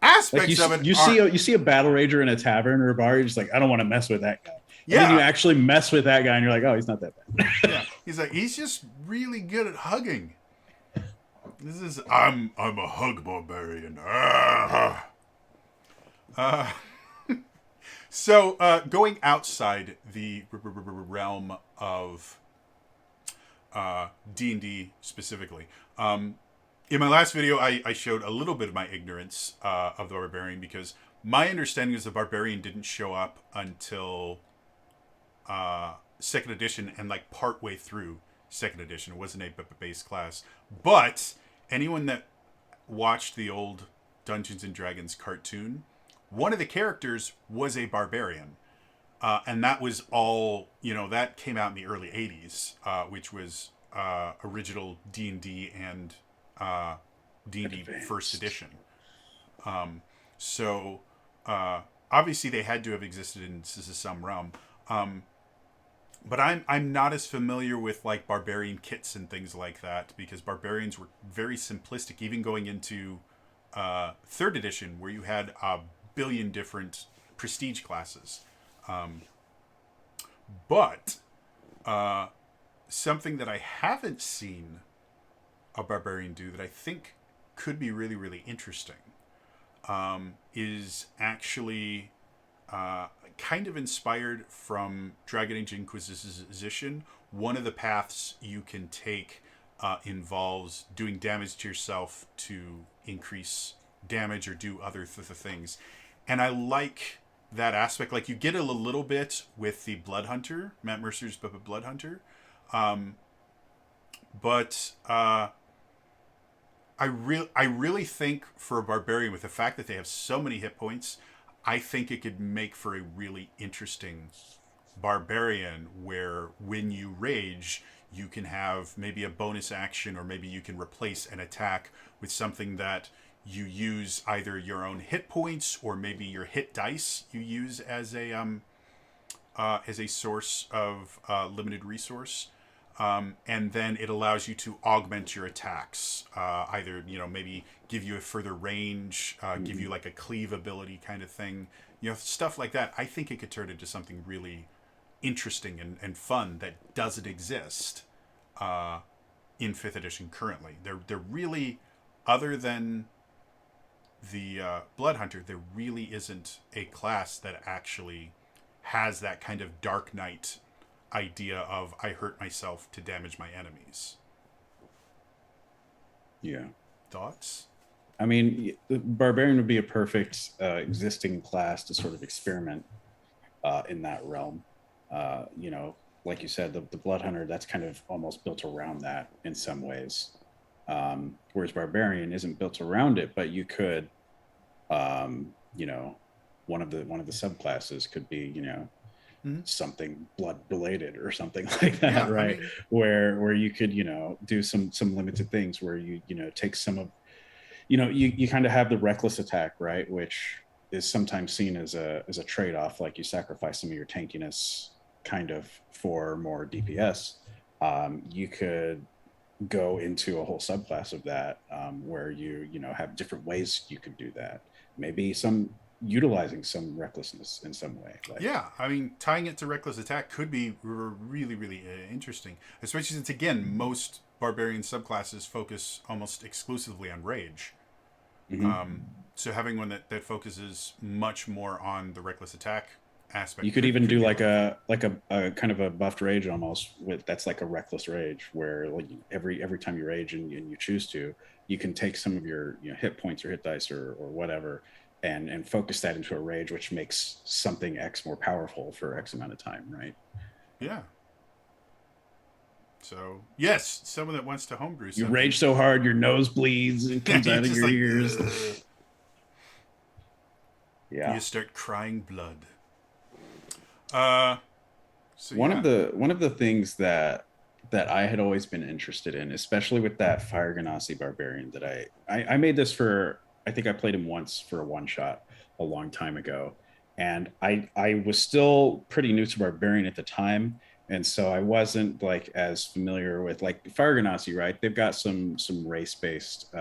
aspects of it. You see a Battlerager in a tavern or a bar, you're just like, I don't want to mess with that guy. Yeah. And then you actually mess with that guy, and you're like, oh, he's not that bad. Yeah, he's just really good at hugging. I'm a hug barbarian. So going outside the realm of D&D specifically, in my last video I showed a little bit of my ignorance of the barbarian, because my understanding is the barbarian didn't show up until second edition, and like partway through second edition. It wasn't a base class, but anyone that watched the old Dungeons and Dragons cartoon, one of the characters was a barbarian, and that was all, that came out in the early 80s, which was original D&D and D&D first edition. So obviously they had to have existed in some realm. But I'm not as familiar with like barbarian kits and things like that, because barbarians were very simplistic, even going into third edition, where you had a billion different prestige classes. But something that I haven't seen a barbarian do that I think could be really, really interesting is actually kind of inspired from Dragon Age Inquisition. One of the paths you can take involves doing damage to yourself to increase damage or do other things. And I like that aspect. Like, you get a little bit with the Blood Hunter, Matt Mercer's Blood Hunter. But I really think for a barbarian, with the fact that they have so many hit points, I think it could make for a really interesting barbarian, where when you rage, you can have maybe a bonus action, or maybe you can replace an attack with something that you use, either your own hit points or maybe your hit dice you use as a source of limited resource. And then it allows you to augment your attacks, either, maybe give you a further range, give you like a cleave ability kind of thing, stuff like that. I think it could turn into something really interesting and fun that doesn't exist in 5th edition currently. They're really, other than the Blood Hunter, there really isn't a class that actually has that kind of Dark Knight idea of, I hurt myself to damage my enemies. Yeah. Thoughts? I mean, the Barbarian would be a perfect existing class to sort of experiment in that realm. Like you said, the Blood Hunter, that's kind of almost built around that in some ways. Whereas Barbarian isn't built around it, but you could, one of the subclasses could be, something blood related or something like that, yeah, right? I mean, where you could, do some limited things where you take some of, you kind of have the reckless attack, right? Which is sometimes seen as a trade-off, like you sacrifice some of your tankiness kind of for more DPS. You could go into a whole subclass of that, where you have different ways you could do that. Maybe utilizing some recklessness in some way. Yeah, I mean, tying it to reckless attack could be really, really interesting, especially since, again, most Barbarian subclasses focus almost exclusively on rage. Mm-hmm. So having one that focuses much more on the reckless attack aspect. You could even do be like a kind of a buffed rage almost with that's like a reckless rage where like every time you rage and you choose to, you can take some of your hit points or hit dice or whatever and focus that into a rage, which makes something X more powerful for X amount of time, right? Yeah. So yes, someone that wants to homebrew You something. rage so hard your nose bleeds and comes out of your like, ears. Ugh. Yeah. You start crying blood. So One yeah. of the things that I had always been interested in, especially with that Fire Ganassi Barbarian that I made this for, I think I played him once for a one shot a long time ago. And I was still pretty new to Barbarian at the time. And so I wasn't like as familiar with like Fire Ganassi, right? They've got some race-based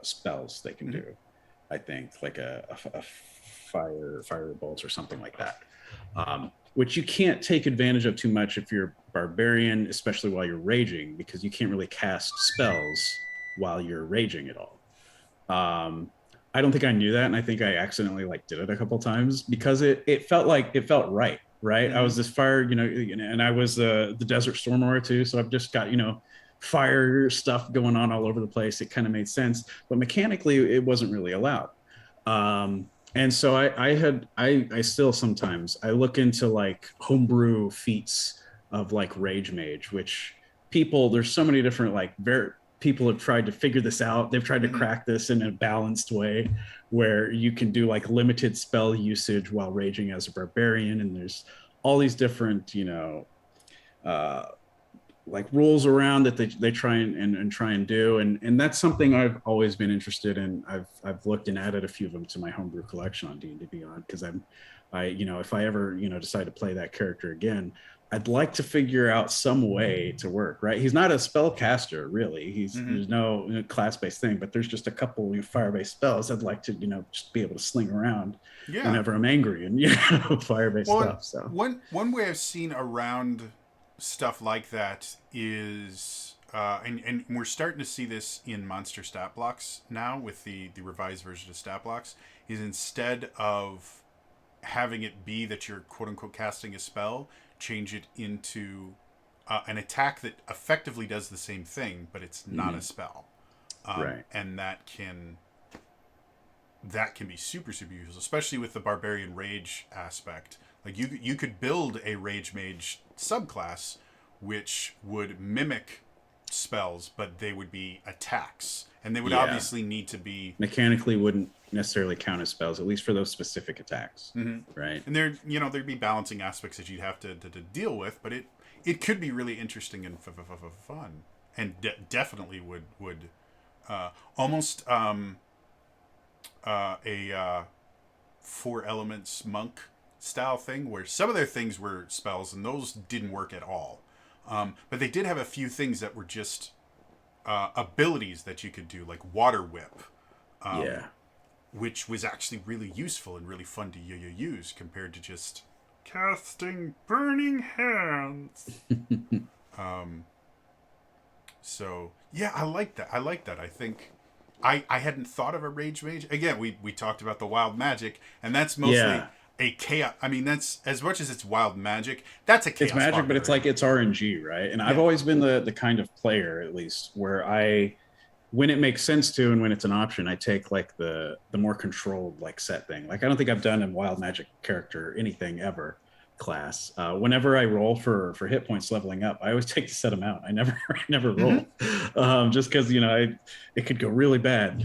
spells they can do. I think like a fire bolt or something like that. Which you can't take advantage of too much if you're barbarian, especially while you're raging, because you can't really cast spells while you're raging at all. I don't think I knew that, and I think I accidentally like did it a couple times because it felt like it felt right. Right, I was this fire, and I was the Desert Storm Aura too, so I've just got fire stuff going on all over the place. It kind of made sense, but mechanically, it wasn't really allowed. And so I still sometimes I look into like homebrew feats of like Rage Mage, which there's so many different like people have tried to figure this out. They've tried to crack this in a balanced way where you can do like limited spell usage while raging as a barbarian, and there's all these different uh, like rules around that they try and try and do, and that's something I've always been interested in. I've looked and added a few of them to my homebrew collection on D&D Beyond because if I ever decide to play that character again, I'd like to figure out some way to work. Right, he's not a spellcaster really. There's no class-based thing, but there's just a couple fire-based spells I'd like to just be able to sling around whenever I'm angry and fire-based stuff. So one way I've seen around stuff like that is and we're starting to see this in monster stat blocks now with the revised version of stat blocks, is instead of having it be that you're quote unquote casting a spell, change it into an attack that effectively does the same thing, but it's not a spell. Right. And that can be super useful, especially with the barbarian rage aspect. Like you could build a rage mage subclass which would mimic spells, but they would be attacks, and they would obviously need to be mechanically wouldn't necessarily count as spells, at least for those specific attacks. Right. And there'd be balancing aspects that you'd have to deal with, but it could be really interesting and fun, and definitely would almost a four elements monk style thing where some of their things were spells and those didn't work at all. But they did have a few things that were just abilities that you could do, like Water Whip, which was actually really useful and really fun to use compared to just casting Burning Hands. So yeah, I like that. I think I hadn't thought of a Rage Mage. Again, we talked about the wild magic, and that's mostly a chaos. I mean, that's as much as it's wild magic. That's a chaos. It's magic, but it's like it's RNG, right? And I've always been the kind of player, at least, where when it makes sense to, and when it's an option, I take like the more controlled like set thing. Like I don't think I've done a wild magic character anything ever class. Whenever I roll for hit points leveling up, I always take the set amount. I never roll, just because it could go really bad.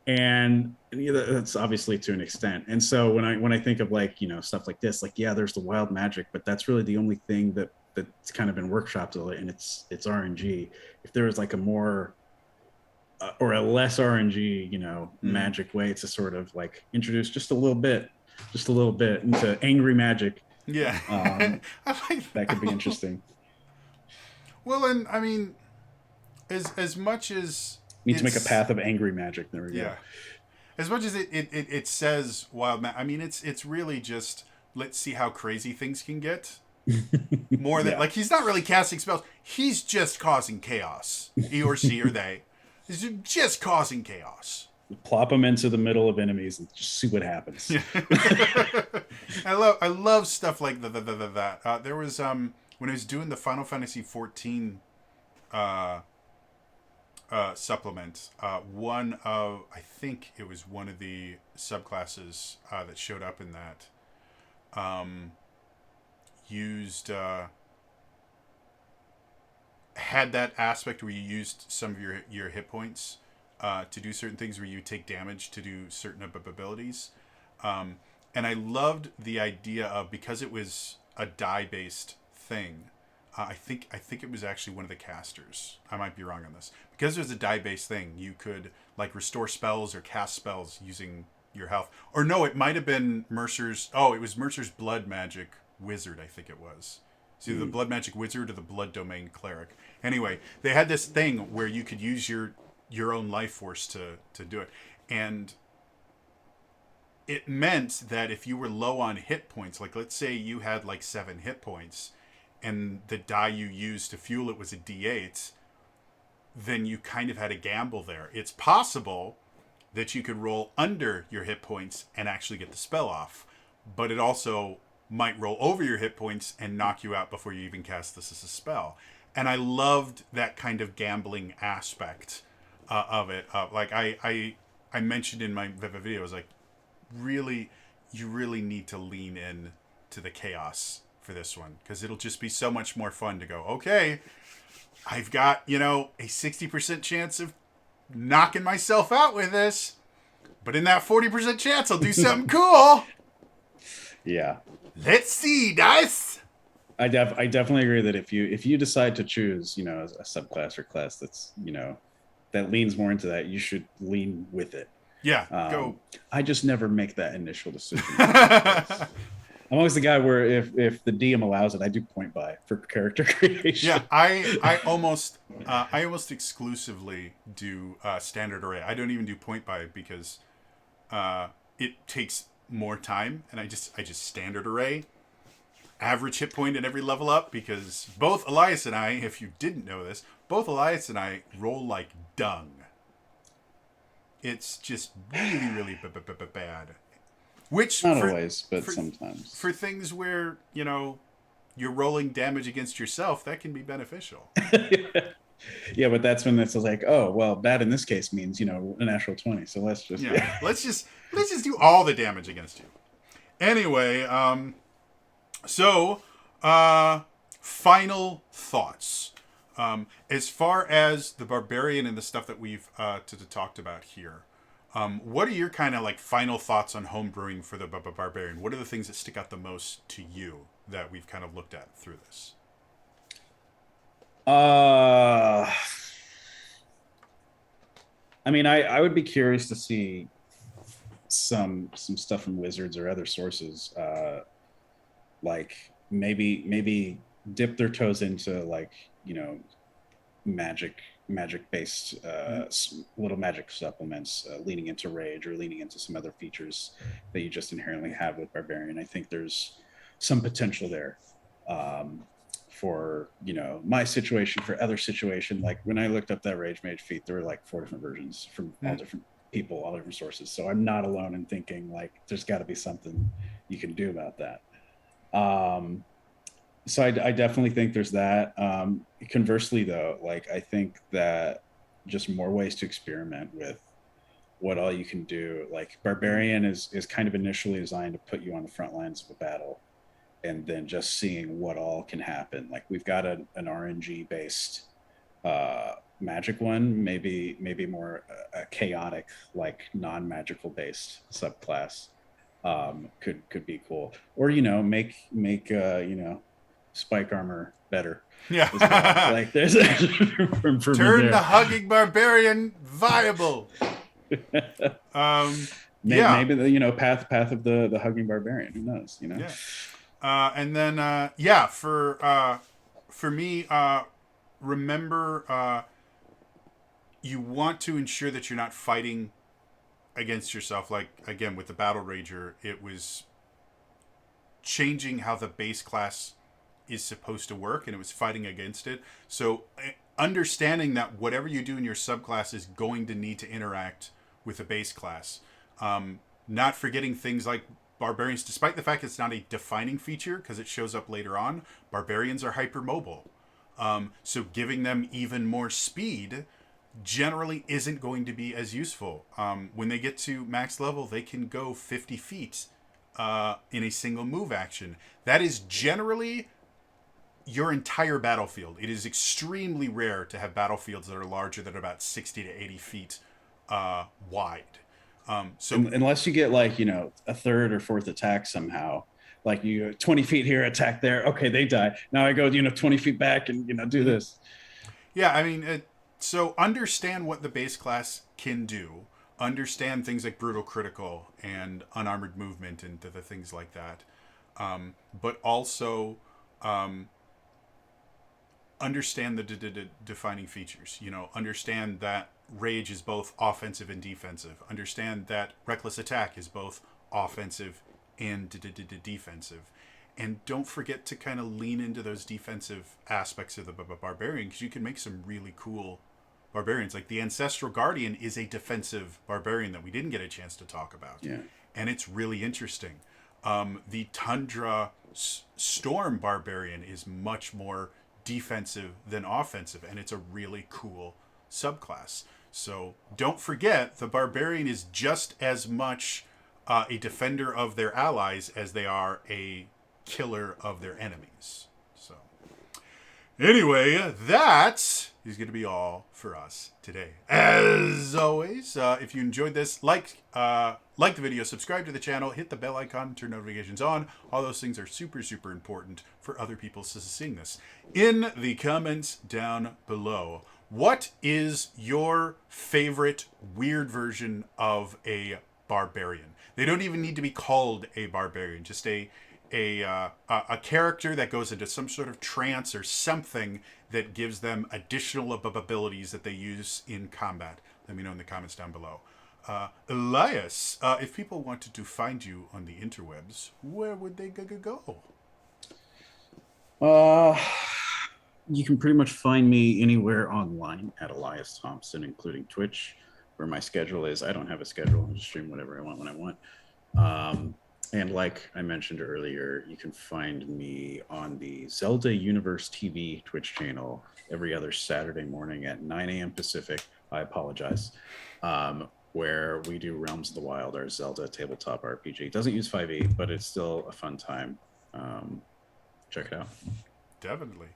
And that's obviously to an extent. And so when I think of like stuff like this, like there's the wild magic, but that's really the only thing that's kind of been workshopped, and it's RNG. If there was like a more or a less RNG, magic way to sort of like introduce just a little bit into angry magic. Yeah, I like that could be interesting. Well, and I mean, as much as need to make a path of angry magic. There we go. As much as it says wild magic, I mean it's really just let's see how crazy things can get. More than Yeah. like he's not really casting spells. He's just causing chaos. He or she or they is just causing chaos. Plop them into the middle of enemies and just see what happens. I love stuff like that. There was when I was doing the Final Fantasy 14 supplement, I think it was one of the subclasses that showed up in that used had that aspect where you used some of your hit points to do certain things, where you take damage to do certain abilities. And I loved the idea of, because it was a die based thing. I think it was actually one of the casters. I might be wrong on this. Because it was a die based thing, you could like restore spells or cast spells using your health. Or no, it might have been Mercer's. Oh, it was Mercer's Blood Magic Wizard. I think it was. It's either the Blood Magic Wizard or the Blood Domain Cleric. Anyway, they had this thing where you could use your own life force to do it, and it meant that if you were low on hit points, like let's say you had like 7 hit points, and the die you used to fuel it was a D8, then you kind of had a gamble there. It's possible that you could roll under your hit points and actually get the spell off, but it also might roll over your hit points and knock you out before you even cast this as a spell. And I loved that kind of gambling aspect of it. Like I mentioned in my video, I was like, really, you really need to lean in to the chaos for this one, because it'll just be so much more fun to go, okay, I've got, a 60% chance of knocking myself out with this, but in that 40% chance I'll do something cool. Yeah. Let's see, dice. I definitely agree that if you decide to choose, a subclass or class that's, that leans more into that, you should lean with it. Yeah, go. I just never make that initial decision. I'm always the guy where if the DM allows it, I do point buy for character creation. Yeah, I almost exclusively do standard array. I don't even do point buy because it takes more time, and I just standard array, average hit point at every level up, because both Elias and I, if you didn't know this, both Elias and I roll like dung. It's just really, really bad. Which not always, but sometimes for things where you're rolling damage against yourself, that can be beneficial. Yeah, but that's when it's like, oh well, bad in this case means a natural 20. So let's just let's just do all the damage against you. Anyway, so final thoughts. As far as the Barbarian and the stuff that we've talked about here, what are your kind of like final thoughts on homebrewing for the Barbarian? What are the things that stick out the most to you that we've kind of looked at through this? I mean, I would be curious to see some stuff from Wizards or other sources, like maybe dip their toes into like magic based little magic supplements, leaning into rage or leaning into some other features that you just inherently have with Barbarian. I think there's some potential there. For my situation, for other situation, like when I looked up that Rage Mage feat, there were like 4 different versions from all different people, all different sources. So I'm not alone in thinking like there's got to be something you can do about that. So I definitely think there's that. Conversely, though, like I think that just more ways to experiment with what all you can do. Like Barbarian is kind of initially designed to put you on the front lines of a battle, and then just seeing what all can happen. Like we've got an RNG based magic one, maybe more chaotic, like non-magical based subclass could be cool. Or make spike armor better. Yeah, well. Like there's turn the hugging Barbarian viable. Maybe the path of the hugging Barbarian. Who knows? Yeah. And then for me, remember, you want to ensure that you're not fighting against yourself. Like again with the Battlerager, it was changing how the base class is supposed to work, and it was fighting against it. So understanding that whatever you do in your subclass is going to need to interact with the base class. Not forgetting things like barbarians, despite the fact it's not a defining feature because it shows up later on, barbarians are hypermobile. So giving them even more speed generally isn't going to be as useful. When they get to max level, they can go 50 feet in a single move action. That is generally your entire battlefield. It is extremely rare to have battlefields that are larger than about 60 to 80 feet wide. So unless you get like, a third or fourth attack somehow, like you 20 feet here, attack there. Okay, they die. Now I go, 20 feet back and, do this. Yeah, I mean, so understand what the base class can do. Understand things like brutal critical and unarmored movement and the things like that. But also understand the defining features. Understand that rage is both offensive and defensive. Understand that reckless attack is both offensive and defensive. And don't forget to kind of lean into those defensive aspects of the barbarian, because you can make some really cool barbarians. Like the Ancestral Guardian is a defensive barbarian that we didn't get a chance to talk about. Yeah. And it's really interesting. The Tundra Storm Barbarian is much more defensive than offensive, and it's a really cool subclass. So don't forget, the Barbarian is just as much a defender of their allies as they are a killer of their enemies. So anyway, that is going to be all for us today. As always, if you enjoyed this, like the video, subscribe to the channel, hit the bell icon, turn notifications on. All those things are super, super important for other people seeing this. In the comments down below, what is your favorite weird version of a barbarian? They don't even need to be called a barbarian, just a character that goes into some sort of trance or something that gives them additional abilities that they use in combat. Let me know in the comments down below. Elias, if people wanted to find you on the interwebs, where would they go? You can pretty much find me anywhere online at Elias Thompson, including Twitch, where my schedule is. I don't have a schedule. I just stream whatever I want when I want. And like I mentioned earlier, you can find me on the Zelda Universe TV Twitch channel every other Saturday morning at 9 a.m. Pacific. I apologize. Where we do Realms of the Wild, our Zelda tabletop RPG. It doesn't use 5e, but it's still a fun time. Check it out. Definitely.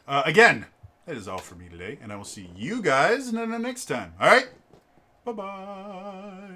Again, that is all for me today, and I will see you guys next time. All right? Bye-bye.